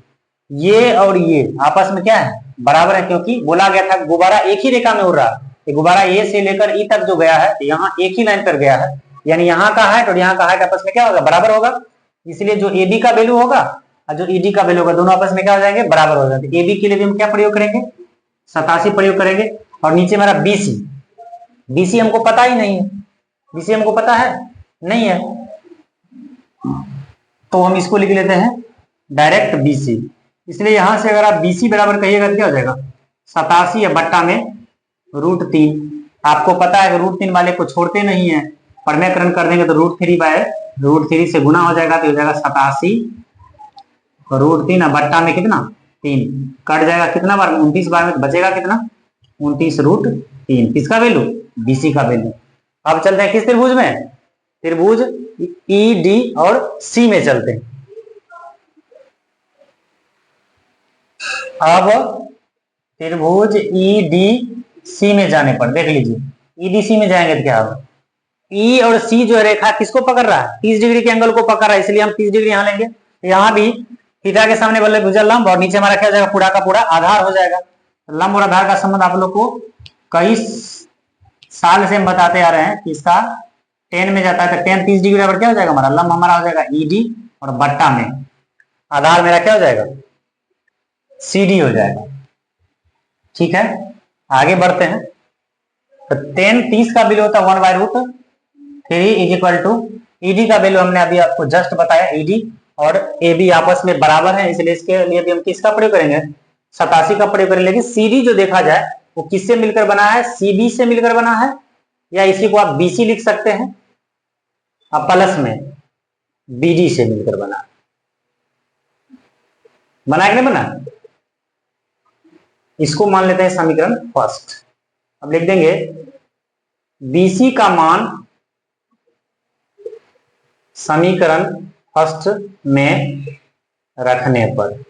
ये और ये आपस में क्या है, बराबर है। क्योंकि बोला गया था गुब्बारा एक ही रेखा में उड़ रहा है, गुब्बारा ए से लेकर ई तक जो गया है यहाँ एक ही लाइन पर गया है, यानी यहाँ का हाइट और यहाँ का हाइट आपस में क्या होगा, बराबर होगा। इसलिए जो ए बी का वैल्यू होगा और जो ई डी का वैल्यू होगा दोनों आपस में क्या हो जाएंगे, बराबर हो जाएंगे। ए बी के लिए भी हम क्या प्रयोग करेंगे, 87 प्रयोग करेंगे। और नीचे मेरा बीसी, बीसी हमको पता ही नहीं है, बीसी हमको पता है नहीं है, तो हम इसको लिख लेते हैं डायरेक्ट बीसी। इसलिए यहां से अगर आप बीसी बराबर कहिएगा तो क्या हो जाएगा, 87 या बट्टा में √3। आपको पता है कि √3 वाले को छोड़ते नहीं है, परमेकरण कर देंगे तो √3 से गुना हो जाएगा तो हो जाएगा 87 और √3 और बट्टा में कितना 3 कट जाएगा, कितना बार 29 बार में तो बचेगा कितना 29√3, किसका वैल्यू, बीसी का वैल्यू। अब चलते हैं किस त्रिभुज में, त्रिभुज ई डी और सी में चलते हैं। अब त्रिभुज ई डी सी में जाने पर देख लीजिए, ईडीसी में जाएंगे तो क्या होगा, ई और सी जो रेखा किसको पकड़ रहा है, 30 डिग्री के एंगल को पकड़ रहा है, इसलिए हम 30 डिग्री यहां लेंगे। यहाँ भी थीटा के सामने वाले भुजल लंब और नीचे हमारा क्या हो जाएगा, पूरा का पूरा आधार हो जाएगा। लंब और आधार का संबंध आप लोग को कई साल से हम बताते आ रहे हैं कि इसका टेन में जाता है, तो टेन 30 डिग्री बराबर क्या हो जाएगा, हमारा लंब हमारा हो जाएगा ईडी और बट्टा में आधार मेरा क्या हो जाएगा, सीडी हो जाएगा। ठीक है, आगे बढ़ते हैं। तो टेन 30 का वैल्यू होता है 1/√3 इज इक्वल टू, ईडी का वैल्यू हमने अभी आपको जस्ट बताया, ईडी और ए बी आपस में बराबर है, इसलिए इसके लिए भी हम किसका प्रयोग करेंगे, 87 का प्रयोग करेंगे। लेकिन सीडी जो देखा जाए वो किससे मिलकर बना है, सीबी से मिलकर बना है, या इसी को आप बीसी लिख सकते हैं, अब प्लस में बीडी से मिलकर बना कि नहीं बना। इसको मान लेते हैं समीकरण फर्स्ट। अब लिख देंगे बीसी का मान समीकरण फर्स्ट में रखने पर,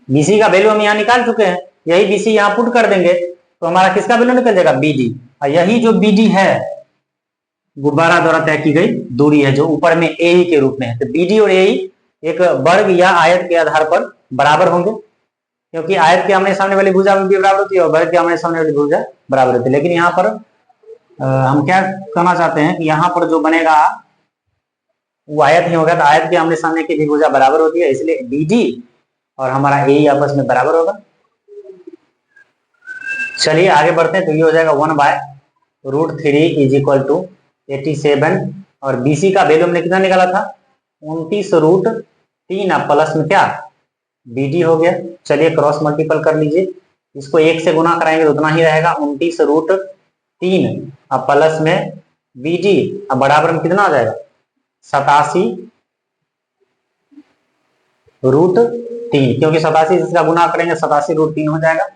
बीसी का वैल्यू हम यहां निकाल चुके हैं, यही बीसी यहां पुट कर देंगे तो हमारा किसका वैल्यू निकल जाएगा, बीडी। और यही जो बीडी है गुब्बारा द्वारा तय की गई दूरी है जो ऊपर में ए के रूप में है, तो बीडी और ए एक वर्ग या आयत के आधार पर बराबर होंगे, क्योंकि आयत के आमने सामने वाली भुजा भी बराबर होती है और वर्ग के आमने सामने वाली भुजा बराबर होती है। लेकिन यहाँ पर हम क्या कहना चाहते हैं कि यहाँ पर जो बनेगा वो आयत ही होगा, तो आयत के आमने सामने की भी भुजा बराबर होती है, इसलिए बीडी और हमारा ए आपस में बराबर होगा। चलिए आगे बढ़ते हैं। तो ये हो जाएगा 1/√3 इज इक्वल टू 87 और बीसी का वैल्यू हमने कितना निकाला था, 29√3 प्लस में क्या बीडी हो गया। चलिए क्रॉस मल्टीपल कर लीजिए, इसको 1 से गुना कराएंगे तो उतना ही रहेगा 29√3 अब प्लस में बीडी, अब बराबर में कितना आ जाएगा 87√3, क्योंकि 87 इसका गुना करेंगे 87√3 हो जाएगा।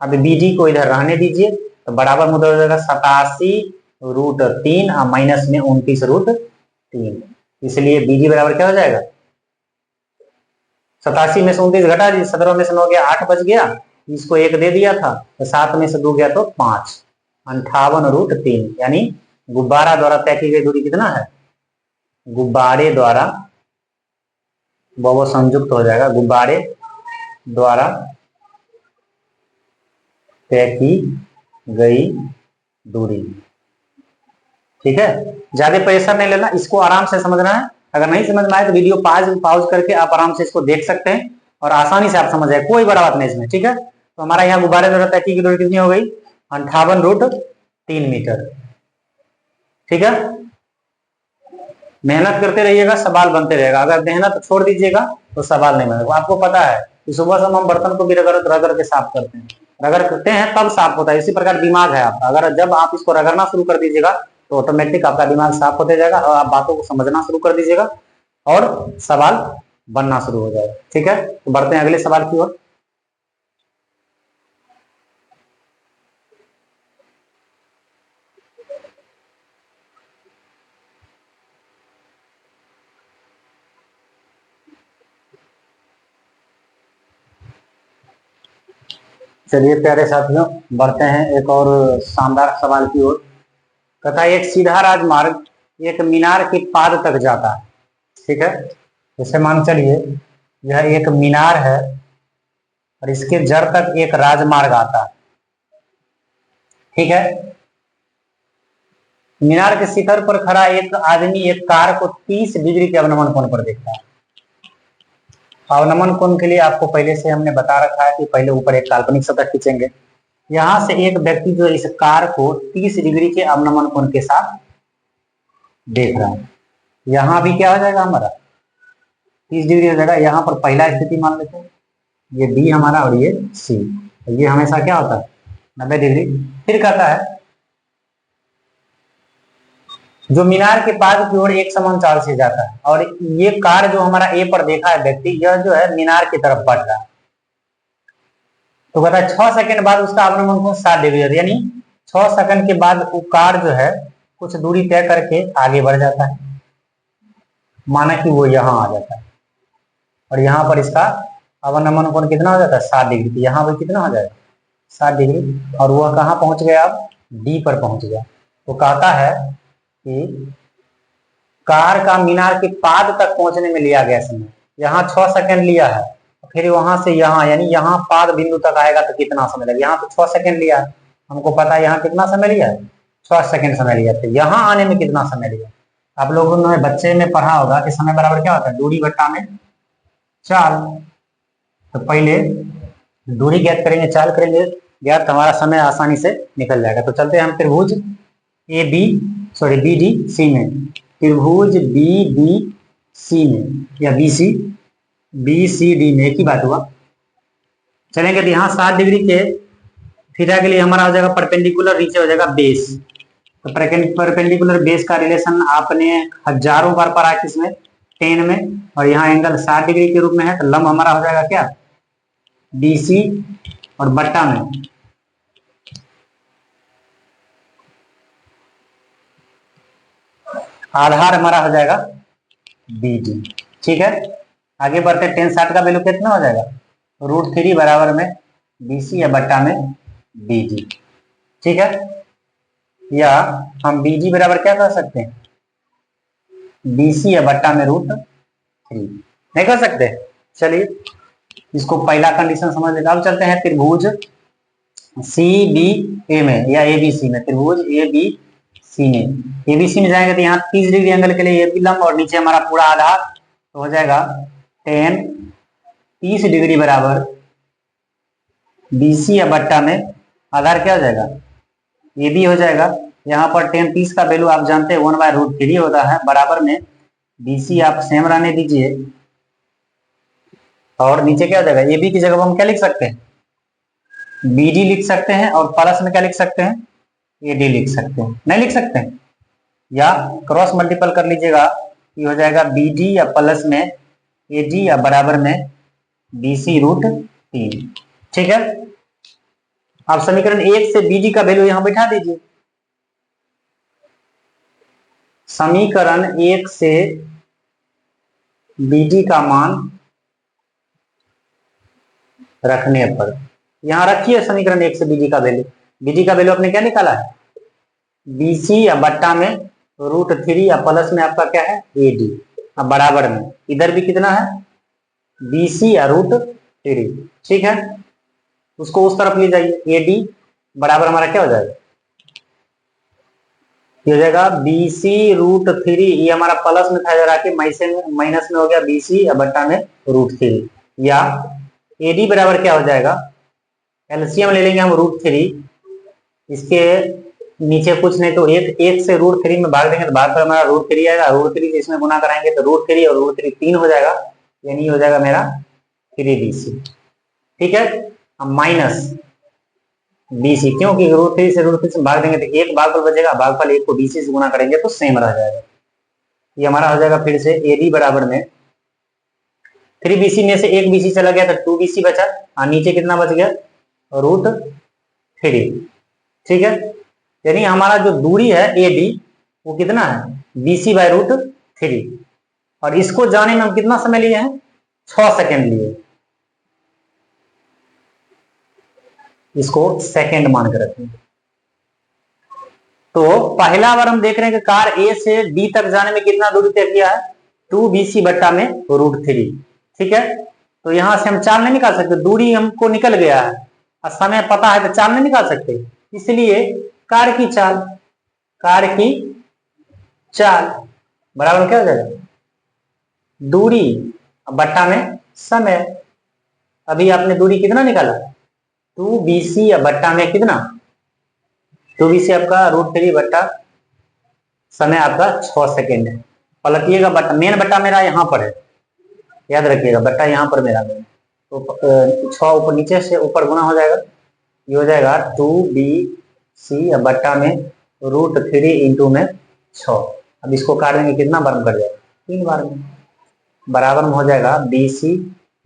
अब बीडी को इधर रहने दीजिए तो बराबर में हो जाएगा 87√3 और माइनस में 29√3, इसलिए बीडी बराबर क्या हो जाएगा, 87 में से 29 घटा दीजिए, 17 में से 9 गया 8 बच गया, इसको 1 दे दिया था तो 7 में से 2 गया तो 5, 58√3, यानी गुब्बारा द्वारा तय की गई दूरी कितना है, गुब्बारे द्वारा वो संयुक्त हो जाएगा, गुब्बारे द्वारा तय की गई दूरी। ठीक है, ज्यादा प्रेशर नहीं लेना, इसको आराम से समझना है। अगर नहीं समझ में आए तो वीडियो पाउज करके आप आराम से इसको देख सकते हैं और आसानी से आप समझ जाए, कोई बड़ा बात नहीं इसमें। ठीक है, तो हमारा यहाँ गुब्बारे द्वारा तय की गई दूरी कितनी हो गई, 58√3 मीटर। ठीक है, मेहनत करते रहिएगा, सवाल बनते रहेगा, अगर मेहनत छोड़ दीजिएगा तो सवाल नहीं बनेगा। आपको पता है कि सुबह से हम बर्तन को भी रगड़ के साफ करते हैं, रगड़ करते हैं तब साफ होता है, इसी प्रकार दिमाग है आपका, अगर जब आप इसको रगड़ना शुरू कर दीजिएगा तो ऑटोमेटिक आपका दिमाग साफ होते जाएगा और आप बातों को समझना शुरू कर दीजिएगा और सवाल बनना शुरू हो जाएगा। ठीक है, तो बढ़ते हैं अगले सवाल की ओर। चलिए प्यारे साथियों, बढ़ते हैं एक और शानदार सवाल की ओर। तथा एक सीधा राजमार्ग एक मीनार की पाद तक जाता है। ठीक है, जैसे मान चलिए यह एक मीनार है और इसके जड़ तक एक राजमार्ग आता है। ठीक है, मीनार के शिखर पर खड़ा एक आदमी एक कार को 30 डिग्री के अवनमन कोण पर देखता है। अवनमन कोण के लिए आपको पहले से हमने बता रखा है कि पहले ऊपर एक काल्पनिक सतह खींचेंगे, यहां से एक व्यक्ति जो इस कार को 30 डिग्री के अवनमन कोण के साथ देख रहा है। यहां भी क्या हो जाएगा, हमारा 30 डिग्री हो जाएगा। यहाँ पर पहला स्थिति मान लेते हैं, ये बी हमारा और ये सी, ये हमेशा क्या होता है 90 डिग्री। फिर कहता है जो मीनार के पास की ओर एक समान चाल से जाता है, और ये कार जो हमारा ए पर देखा है व्यक्ति, यह जो है मीनार की तरफ बढ़ रहा है। तो कहता है 6 सेकंड बाद उसका अवनमन कोण 60 डिग्री है, यानी 6 सेकंड के बाद वो कार जो है कुछ दूरी तय करके आगे बढ़ जाता है, माना कि वो यहाँ आ जाता है और यहाँ पर इसका अवनमन कोण कितना हो जाता है 60 डिग्री। यहाँ भी कितना हो जाएगा 60 डिग्री, और वह कहाँ पहुंच गया, अब डी पर पहुंच गया। तो कहता है कि कार का मीनार के पाद तक पहुंचने में लिया गया समय, यहाँ 6 सेकंड लिया है, फिर वहां से यहाँ यानी यहाँ पाद बिंदु तक आएगा तो कितना समय लगेगा, यहाँ तो 6 सेकंड लिया है, हमको पता है यहाँ कितना समय लिया है, 6 सेकंड समय लिया। तो यहाँ आने में कितना समय लिया, आप लोगों ने बच्चे में पढ़ा होगा कि समय बराबर क्या होता है, दूरी बट्टा में चाल। तो पहले दूरी ज्ञात करेंगे, चाल करेंगे ज्ञात, हमारा समय आसानी से निकल जाएगा। तो चलते हैं हम त्रिभुज बी डी सी में, त्रिभुज बी डी सी में या बी सी डी में, एक ही बात हुआ। चलेंगे तो यहाँ 60 डिग्री के थीटा के लिए हमारा हो जाएगा परपेंडिकुलर, नीचे हो जाएगा बेस। तो परपेंडिकुलर बेस का रिलेशन आपने हजारों बार पढ़ा है किसमें, 10 में, और यहाँ एंगल 60 डिग्री के रूप में है, तो लंब हमारा हो जाएगा क्या, BC, और बट्टा में आधार हमारा हो जाएगा BD। ठीक है, आगे बढ़ते, 10 60 का वैल्यू कितना हो जाएगा, √3 बराबर में BC या बट्टा में BD। ठीक है, या हम BD बराबर क्या कर सकते हैं, BC या बट्टा में √3, नहीं कर सकते। चलिए इसको पहला कंडीशन समझ लेते। अब चलते हैं त्रिभुज CBA में या ABC में, त्रिभुज ABC में, ABC में जाएंगे तो यहाँ 30 डिग्री एंगल के लिए AB लंब, और नीचे हमारा पूरा आधार तो हो जाएगा 30 डिग्री बराबर BC या बट्टा में आधार क्या हो जाएगा, AB हो जाएगा। यहाँ पर 30 का वैल्यू आप जानते हैं 1/√3 होता है, बराबर में BC आप सेम रहने दीजिए, और नीचे क्या हो जाएगा, AB की जगह हम क्या लिख सकते हैं, BD लिख सकते हैं, और प्लस में क्या लिख सकते हैं, AD लिख सकते हैं, नहीं लिख सकते हैं, या क्रॉस मल्टीपल कर लीजिएगा, ये हो जाएगा BD या प्लस में AD या बराबर में BC √3। ठीक है, आप समीकरण 1 से BD का वैल्यू यहां बैठा दीजिए, समीकरण 1 से BD का मान रखने पर, यहां रखिए समीकरण 1 से BD का वैल्यू, BD का वैल्यू आपने क्या निकाला है, BC या बट्टा में √3 या प्लस में आपका क्या है AD, अब बराबर में इधर भी कितना है BC या √3। ठीक है, उसको उस तरफ ले जाइए, AD बराबर हमारा क्या हो जाएगा, ये हो जाएगा BC √3, ये हमारा प्लस में था जरा के माइनस में हो गया BC या बट्टा में √3, या AD बराबर क्या हो जाएगा, एलसीएम ले लेंगे हम √3, इसके नीचे कुछ नहीं तो एक से √3 में भाग देंगे तो भाग पर हमारा √3 आएगा, √3 से इसमें गुना कराएंगे तो √3 और √3 3 हो जाएगा, यानी हो जाएगा मेरा 3BC। ठीक है, अब माइनस BC, क्योंकि √3 से √3 से भाग देंगे तो एक भागफल बचेगा, भागफल 1 को BC से गुना करेंगे तो सेम रह जाएगा। ये हमारा हो जाएगा फिर से AD बराबर में 3BC में से 1 BC चला गया तो 2BC बचा, और नीचे कितना बच गया √3। ठीक है, यानी हमारा जो दूरी है AD वो कितना है BC/√3, और इसको जाने में हम कितना समय लिए हैं, 6 सेकंड लिए, इसको सेकंड मान कर रखें। तो पहला बार हम देख रहे हैं कि कार A से D तक जाने में कितना दूरी तय किया है, 2BC बट्टा में √3। ठीक है, तो यहां से हम चाल नहीं निकाल सकते, दूरी हमको निकल गया है और समय पता है तो चाल नहीं निकाल सकते, इसलिए कार की चाल बराबर क्या हो जाएगा, दूरी बट्टा में समय। अभी आपने दूरी कितना निकाला, 2BC या बट्टा में कितना, 2BC आपका √3 बट्टा समय आपका 6 सेकेंड है। पलटिएगा, बट्टा मेन बट्टा मेरा यहाँ पर है, याद रखिएगा बट्टा यहाँ पर मेरा है, तो 6 ऊपर नीचे से ऊपर गुना हो जाएगा, ये हो जाएगा 2BC या बट्टा में √3 इंटू में 6। अब इसको काट देंगे, कितना बार में कट जाएगा, 3 बार में, बराबर में हो जाएगा BC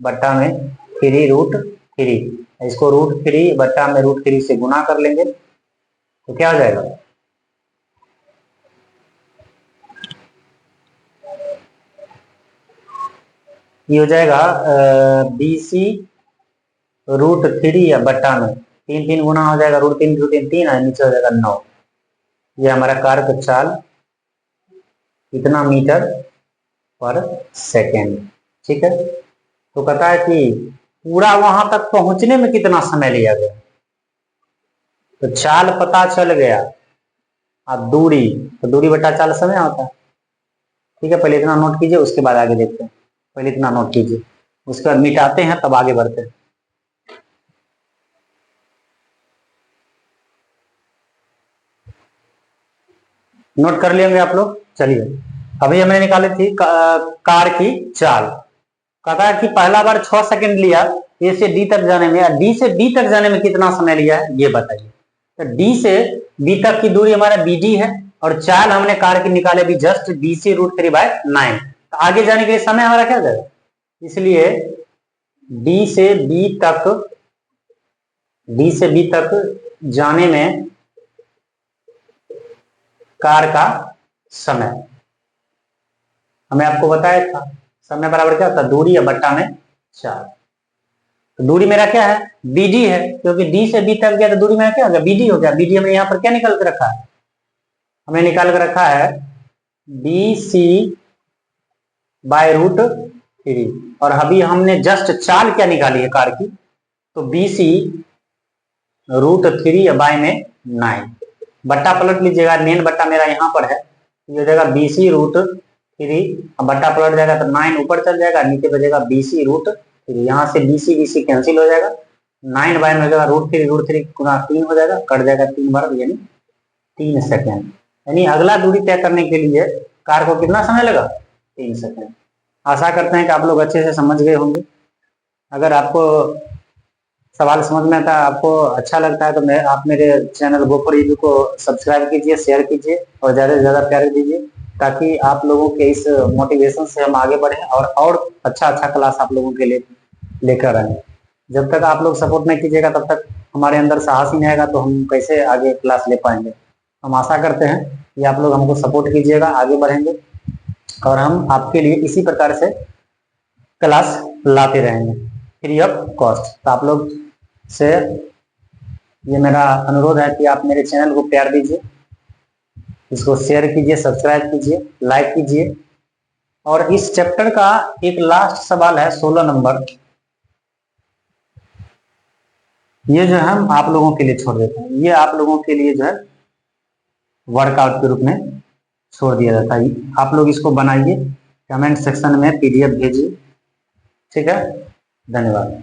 बट्टा में 3√3, इसको √3 बट्टा में √3 से गुना कर लेंगे तो क्या हो जाएगा, ये हो जाएगा BC √3 या बट्टा में 3 3 गुना हो जाएगा, √3 है, नीचे हो जाएगा 9। ये हमारा कार का चाल कितना मीटर पर सेकेंड। ठीक है, तो कहता है कि पूरा वहां तक पहुंचने में कितना समय लिया गया। तो चाल पता चल गया, अब दूरी, तो दूरी बटा चाल समय होता है। ठीक है, पहले इतना नोट कीजिए, उसके बाद आगे देखते हैं। पहले इतना नोट कीजिए, उसके बाद मिटाते हैं, तब आगे बढ़ते हैं। नोट कर लिए होंगे आप लोग। चलिए, अभी हमने निकाली थी कार की चाल। कहता है कि पहला बार 6 सेकंड लिया ए से डी तक जाने में, डी से बी तक जाने में कितना समय लिया है ये बताइए। तो डी से बी तक की दूरी हमारा बीडी है, और चाल हमने कार की निकाले भी जस्ट BC √3/9। तो आगे जाने के लिए समय हमारा क्या जाएगा, इसलिए डी से बी तक जाने में कार का समय हमें आपको बताया था, समय बराबर क्या होता है, दूरी या बट्टा में चाल। तो दूरी मेरा क्या है, BD है, क्योंकि डी से बी तक गया तो दूरी मेरा क्या हो गया, BD हो गया। BD हमने यहाँ पर क्या निकाल के रखा है, हमने निकाल के रखा है BC √3। और अभी हमने जस्ट चाल क्या निकाली है कार की, तो BC √3/9। बट्टा पलट लीजिएगा, मेन बट्टा मेरा यहाँ पर है, ये हो जाएगा BC √3, बट्टा पलट जाएगा तो 9 ऊपर चल जाएगा, नीचे बचेगा BC √3। यहाँ से BC कैंसिल हो जाएगा, 9/9 हो जाएगा, √3 गुना 3 हो जाएगा, कट जाएगा 3 बार, यानी 3 सेकेंड। यानी अगला दूरी तय करने के लिए कार को कितना समय लगा, 3 सेकेंड। आशा करते हैं कि आप लोग अच्छे से समझ गए होंगे। अगर आपको सवाल समझ में आता है, आपको अच्छा लगता है, तो आप मेरे चैनल गो फॉर रिव्यू को सब्सक्राइब कीजिए, शेयर कीजिए और ज़्यादा से ज़्यादा प्यार दीजिए, ताकि आप लोगों के इस मोटिवेशन से हम आगे बढ़ें और अच्छा क्लास आप लोगों के लिए लेकर आए। जब तक आप लोग सपोर्ट नहीं कीजिएगा, तब तक हमारे अंदर साहस ही नहीं आएगा, तो हम कैसे आगे क्लास ले पाएंगे। हम आशा करते हैं कि आप लोग हमको सपोर्ट कीजिएगा, आगे बढ़ेंगे और हम आपके लिए इसी प्रकार से क्लास लाते रहेंगे फ्री ऑफ कॉस्ट। तो आप लोग से ये मेरा अनुरोध है कि आप मेरे चैनल को प्यार दीजिए, इसको शेयर कीजिए, सब्सक्राइब कीजिए, लाइक कीजिए। और इस चैप्टर का एक लास्ट सवाल है 16 नंबर, ये जो हम आप लोगों के लिए छोड़ देते हैं, ये आप लोगों के लिए जो है वर्कआउट के रूप में छोड़ दिया जाता है। आप लोग इसको बनाइए, कमेंट सेक्शन में PDF भेजिए। ठीक है, धन्यवाद।